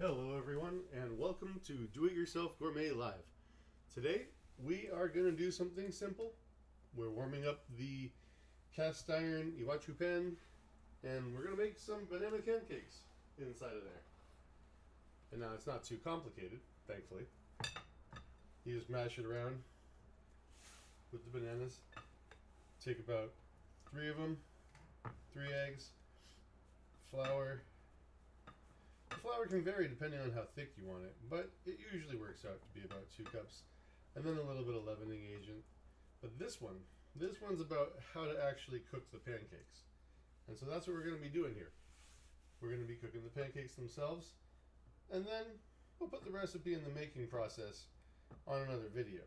Hello everyone and welcome to Do It Yourself Gourmet Live. Today we are going to do something simple. We're warming up the cast iron iwachu pan and we're going to make some banana pancakes inside of there. And now it's not too complicated, thankfully. You just mash it around with the bananas. Take about 3 of them, 3 eggs, flour. The flour can vary depending on how thick you want it, but it usually works out to be about 2 cups. And then a little bit of leavening agent. But this one's about how to actually cook the pancakes. And so that's what we're going to be doing here. We're going to be cooking the pancakes themselves, and then we'll put the recipe and the making process on another video.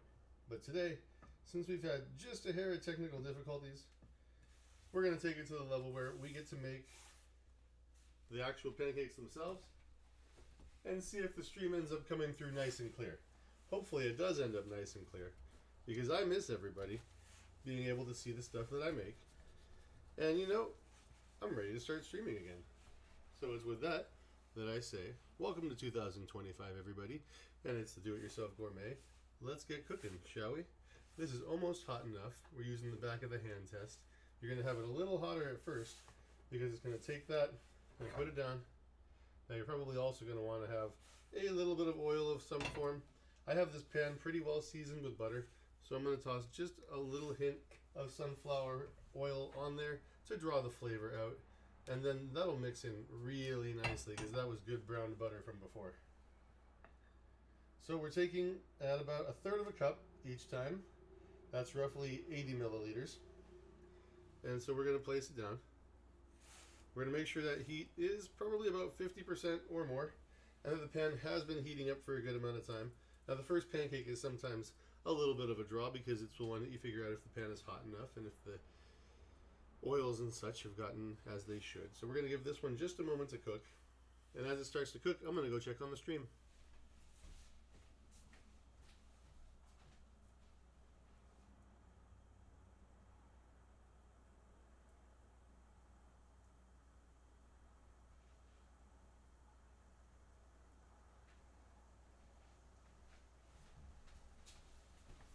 But today, since we've had just a hair of technical difficulties, we're going to take it to the level where we get to make the actual pancakes themselves and see if the stream ends up coming through nice and clear. Hopefully it does end up nice and clear, because I miss everybody being able to see the stuff that I make. And you know, I'm ready to start streaming again. So it's with that I say, welcome to 2025 everybody, and it's the Do It Yourself Gourmet. Let's get cooking, shall we? This is almost hot enough. We're using the back of the hand test. You're going to have it a little hotter at first, because it's going to take that and put it down. Now you're probably also going to want to have a little bit of oil of some form. I have this pan pretty well seasoned with butter, so I'm going to toss just a little hint of sunflower oil on there to draw the flavor out. And then that'll mix in really nicely, because that was good browned butter from before. So we're taking at about 1/3 of a cup each time. That's roughly 80 milliliters. And so we're going to place it down. We're going to make sure that heat is probably about 50% or more, and that the pan has been heating up for a good amount of time. Now the first pancake is sometimes a little bit of a draw, because it's the one that you figure out if the pan is hot enough and if the oils and such have gotten as they should. So we're going to give this one just a moment to cook, and as it starts to cook, I'm going to go check on the stream.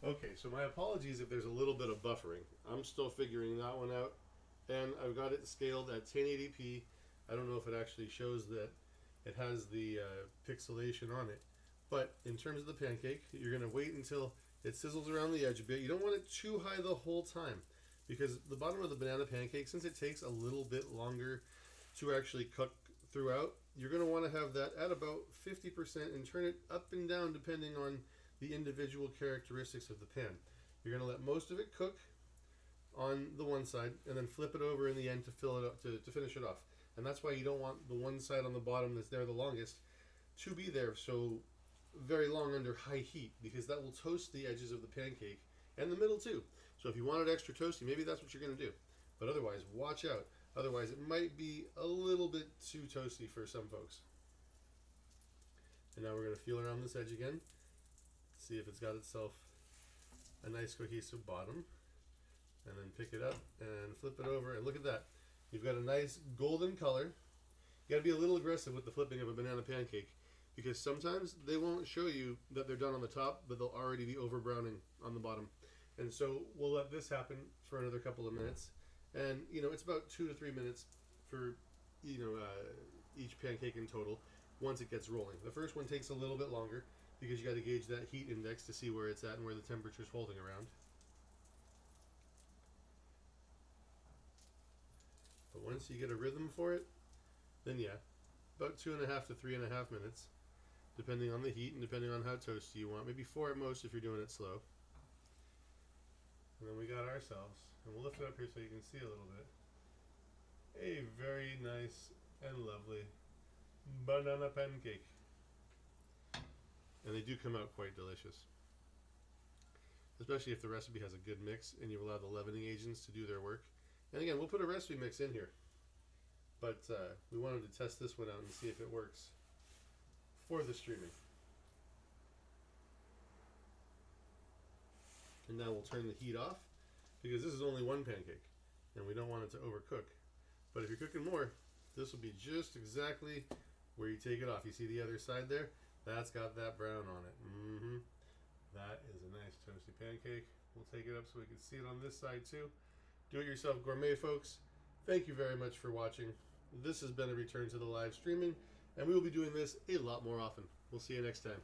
Okay, so my apologies if there's a little bit of buffering. I'm still figuring that one out, and I've got it scaled at 1080p. I don't know if it actually shows that it has the pixelation on it, but in terms of the pancake, you're going to wait until it sizzles around the edge a bit. You don't want it too high the whole time, because the bottom of the banana pancake, since it takes a little bit longer to actually cook throughout, you're going to want to have that at about 50% and turn it up and down depending on the individual characteristics of the pan. You're going to let most of it cook on the one side and then flip it over in the end to fill it up, to finish it off. And that's why you don't want the one side on the bottom that's there the longest to be there so very long under high heat, because that will toast the edges of the pancake and the middle too. So if you want it extra toasty, maybe that's what you're going to do. But otherwise, watch out. Otherwise, it might be a little bit too toasty for some folks. And now we're going to feel around this edge again. See if it's got itself a nice cohesive bottom, and then pick it up and flip it over, and look at that. You've got a nice golden color. You got to be a little aggressive with the flipping of a banana pancake, because sometimes they won't show you that they're done on the top, but they'll already be over browning on the bottom. And so we'll let this happen for another couple of minutes, and you know, it's about 2 to 3 minutes for each pancake in total once it gets rolling. The first one takes a little bit longer, because you got to gauge that heat index to see where it's at and where the temperature's holding around. But once you get a rhythm for it, then yeah, about 2.5 to 3.5 minutes, depending on the heat and depending on how toasty you want. Maybe 4 at most if you're doing it slow. And then we got ourselves, and we'll lift it up here so you can see a little bit, a very nice and lovely banana pancake. And they do come out quite delicious, especially if the recipe has a good mix and you allow the leavening agents to do their work. And again, we'll put a recipe mix in here, but we wanted to test this one out and see if it works for the streaming. And now we'll turn the heat off, because this is only one pancake and we don't want it to overcook. But if you're cooking more, this will be just exactly where you take it off. You see the other side there? That's got that brown on it. That is a nice toasty pancake. We'll take it up so we can see it on this side too. Do-it-yourself gourmet, folks. Thank you very much for watching. This has been a return to the live streaming, and we will be doing this a lot more often. We'll see you next time.